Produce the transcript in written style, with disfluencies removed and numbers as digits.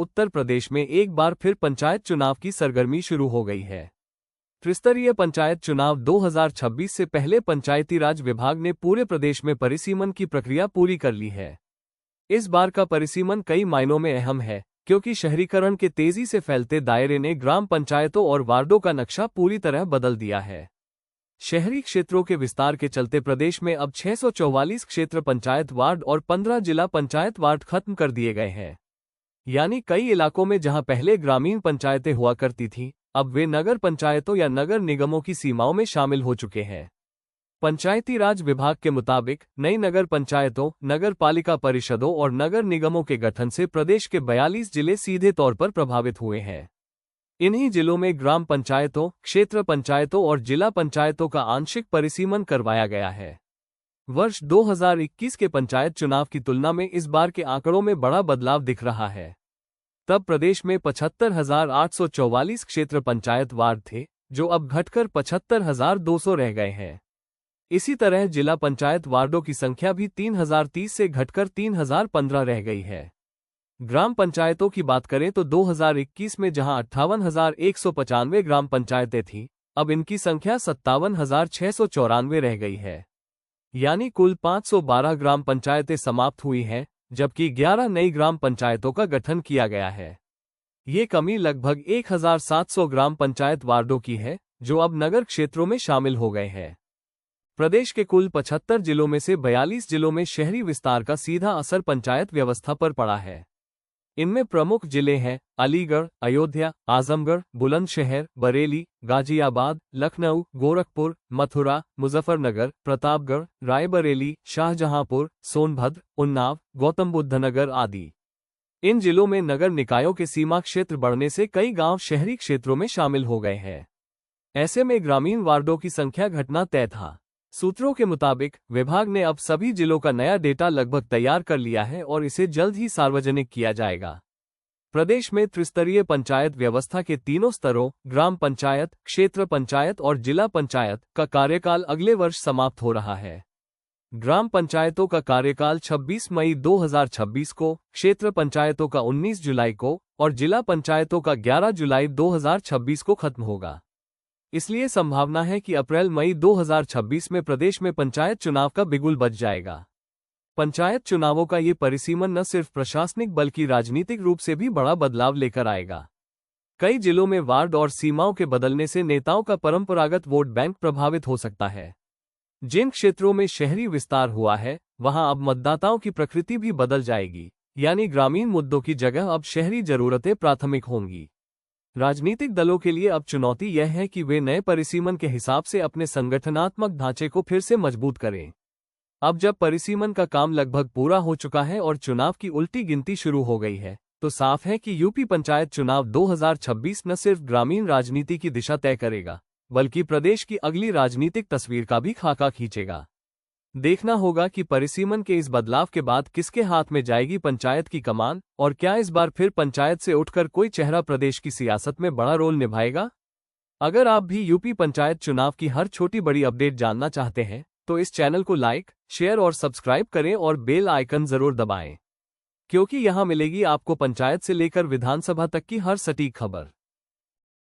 उत्तर प्रदेश में एक बार फिर पंचायत चुनाव की सरगर्मी शुरू हो गई है। त्रिस्तरीय पंचायत चुनाव 2026 से पहले पंचायती राज विभाग ने पूरे प्रदेश में परिसीमन की प्रक्रिया पूरी कर ली है। इस बार का परिसीमन कई मायनों में अहम है, क्योंकि शहरीकरण के तेजी से फैलते दायरे ने ग्राम पंचायतों और वार्डों का नक्शा पूरी तरह बदल दिया है। शहरी क्षेत्रों के विस्तार के चलते प्रदेश में अब 644 क्षेत्र पंचायत वार्ड और 15 जिला पंचायत वार्ड खत्म कर दिए गए हैं। यानी कई इलाकों में जहां पहले ग्रामीण पंचायतें हुआ करती थीं, अब वे नगर पंचायतों या नगर निगमों की सीमाओं में शामिल हो चुके हैं। पंचायती राज विभाग के मुताबिक नई नगर पंचायतों, नगर पालिका परिषदों और नगर निगमों के गठन से प्रदेश के 42 जिले सीधे तौर पर प्रभावित हुए हैं। इन्हीं जिलों में ग्राम पंचायतों, क्षेत्र पंचायतों और जिला पंचायतों का आंशिक परिसीमन करवाया गया है। वर्ष 2021 के पंचायत चुनाव की तुलना में इस बार के आंकड़ों में बड़ा बदलाव दिख रहा है। तब प्रदेश में 75,844 क्षेत्र पंचायत वार्ड थे, जो अब घटकर 75,200 रह गए हैं। इसी तरह जिला पंचायत वार्डों की संख्या भी 3,030 से घटकर 3,015 रह गई है। ग्राम पंचायतों की बात करें तो 2021 में जहां 58,195 ग्राम पंचायतें थीं, अब इनकी संख्या 57,694 रह गई है। यानी कुल 512 ग्राम पंचायतें समाप्त हुई हैं, जबकि 11 नई ग्राम पंचायतों का गठन किया गया है। ये कमी लगभग 1,700 ग्राम पंचायत वार्डों की है, जो अब नगर क्षेत्रों में शामिल हो गए हैं। प्रदेश के कुल 75 जिलों में से 42 जिलों में शहरी विस्तार का सीधा असर पंचायत व्यवस्था पर पड़ा है। इनमें प्रमुख जिले हैं अलीगढ़, अयोध्या, आजमगढ़, बुलंदशहर, बरेली, गाजियाबाद, लखनऊ, गोरखपुर, मथुरा, मुजफ्फरनगर, प्रतापगढ़, रायबरेली, शाहजहांपुर, सोनभद्र, उन्नाव, गौतम बुद्ध नगर आदि। इन जिलों में नगर निकायों के सीमा क्षेत्र बढ़ने से कई गांव शहरी क्षेत्रों में शामिल हो गए हैं। ऐसे में ग्रामीण वार्डों की संख्या घटना तय था। सूत्रों के मुताबिक विभाग ने अब सभी जिलों का नया डेटा लगभग तैयार कर लिया है और इसे जल्द ही सार्वजनिक किया जाएगा। प्रदेश में त्रिस्तरीय पंचायत व्यवस्था के तीनों स्तरों ग्राम पंचायत, क्षेत्र पंचायत और जिला पंचायत का कार्यकाल अगले वर्ष समाप्त हो रहा है। ग्राम पंचायतों का कार्यकाल 26 मई 2026 को, क्षेत्र पंचायतों का 19 जुलाई को और जिला पंचायतों का 11 जुलाई 2026 को खत्म होगा। इसलिए संभावना है कि अप्रैल-मई 2026 में प्रदेश में पंचायत चुनाव का बिगुल बज जाएगा। पंचायत चुनावों का ये परिसीमन न सिर्फ प्रशासनिक बल्कि राजनीतिक रूप से भी बड़ा बदलाव लेकर आएगा। कई जिलों में वार्ड और सीमाओं के बदलने से नेताओं का परंपरागत वोट बैंक प्रभावित हो सकता है। जिन क्षेत्रों में शहरी विस्तार हुआ है, वहां अब मतदाताओं की प्रकृति भी बदल जाएगी, यानी ग्रामीण मुद्दों की जगह अब शहरी जरूरतें प्राथमिक होंगी। राजनीतिक दलों के लिए अब चुनौती यह है कि वे नए परिसीमन के हिसाब से अपने संगठनात्मक ढांचे को फिर से मजबूत करें। अब जब परिसीमन का काम लगभग पूरा हो चुका है और चुनाव की उल्टी गिनती शुरू हो गई है, तो साफ है कि यूपी पंचायत चुनाव 2026 न सिर्फ ग्रामीण राजनीति की दिशा तय करेगा, बल्कि प्रदेश की अगली राजनीतिक तस्वीर का भी खाका खींचेगा। देखना होगा कि परिसीमन के इस बदलाव के बाद किसके हाथ में जाएगी पंचायत की कमान, और क्या इस बार फिर पंचायत से उठकर कोई चेहरा प्रदेश की सियासत में बड़ा रोल निभाएगा। अगर आप भी यूपी पंचायत चुनाव की हर छोटी बड़ी अपडेट जानना चाहते हैं, तो इस चैनल को लाइक, शेयर और सब्सक्राइब करें और बेल आइकन जरूर दबाएं, क्योंकि यहां मिलेगी आपको पंचायत से लेकर विधानसभा तक की हर सटीक खबर।